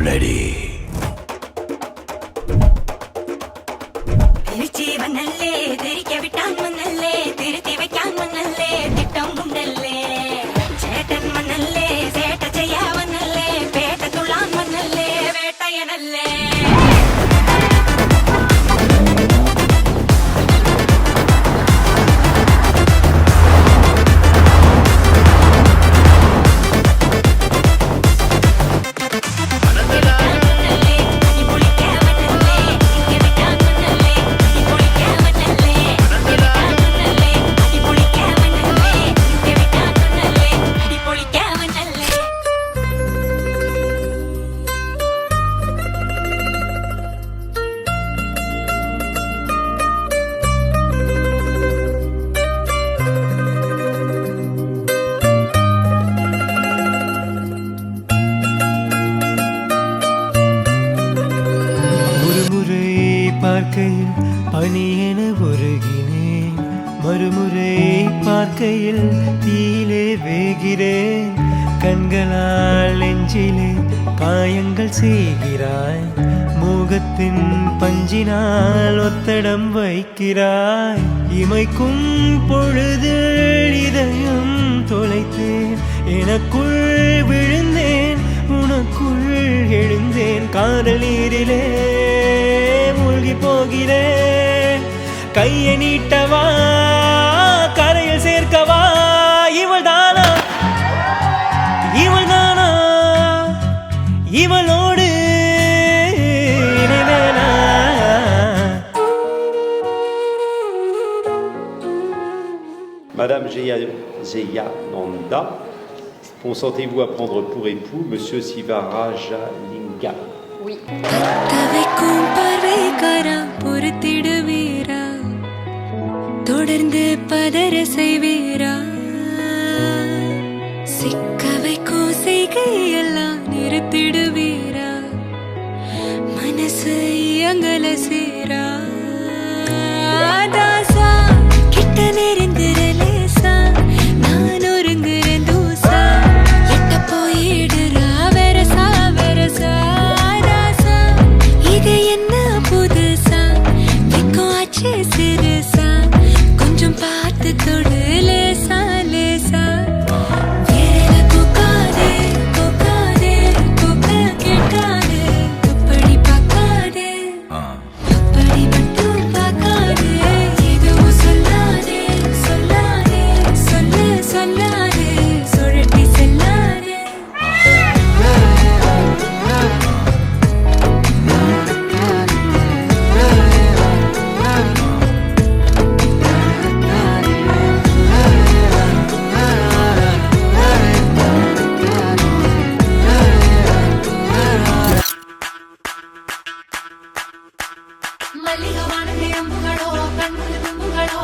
ready. பார்க்கையில் பனியென உருகினேன், மறுமுறை பார்க்கையில் தீயிலே வேகிறேன். கண்களால் நெஞ்சிலே காயங்கள் செய்கிறாய், மோகத்தின் பஞ்சினால் ஒத்தடம் வைக்கிறாய். இமைக்கும் பொழுதில் இதயம் தொலைத்தேன், எனக்குள் விழுந்தேன், உனக்குள் எழுந்தேன். காதல் நீரிலே மூழ்கி போகிறேன், கையை நீட்டவா கரையில் சேர்க்கவா? இவள்தானா இவள்தானா இவளோடு இணைவேனா? Madame Zeya Nanda, consentez-vous à prendre pour époux Monsieur Sivarajalinga? Oui. தொடர்ந்து பதற செய்வீரா? சிக்கவை கோசைகையெல்லாம் நிறுத்திடுவீரா? மனசு இயங்கல சீரா? தாசா கிட்ட நெருங்குறலேசா, நான் ஒருங்குறேன் தூசா, எட்ட போயிடுறா வெரசா வெரசா. தாசா இது என்ன புதுசா, விக்கும் ஆச்சு சிறுசா, கொஞ்சம் பார்த்து தொடு லேசா லேசா. வேற கூக்காதே கூக்காதே கூக்க கேட்காதே, அப்படி பார்க்காதே அப்படி மட்டும் பார்க்காதே. எதுவும் சொல்லாதே சொல்லாதே சொல்ல சொல்லாதே, சுழட்டி செல்லாதே. ಮಲ್ಲಿಗವಾಣದೆ ಅಂಬುಗಳೋ, ಕಣ್ಮುಲು ತುಂಬುಗಳೋ,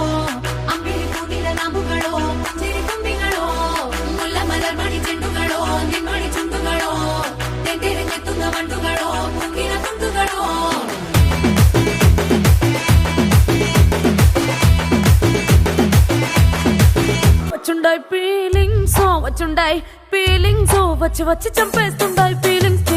ಅಂಬಿಲಿ ಕೂಡಿದ ನಾಂಬುಗಳೋ, ಮುಂಜಿರಿ ತುಂಬಿಗಳೋ, ಮುಲ್ಲ ಮಲರ್ ಮಣಿ ಚೆಂಡುಗಳೋ, ನಿಮ್ಮಣಿ ಚುಂಡುಗಳೋ, ತೆಂಡೆರೆಗೆ ತುಂಗ ಮಂಡುಗಳೋ, ಮುಂಗಿನ ತುಂಡುಗಳೋ. వచ్చుండాయి ఫీలింగ్స్, వచ్చుండాయి ఫీలింగ్స్, వచ్చి వచ్చి చంపేస్తుండాయి ఫీలింగ్స్.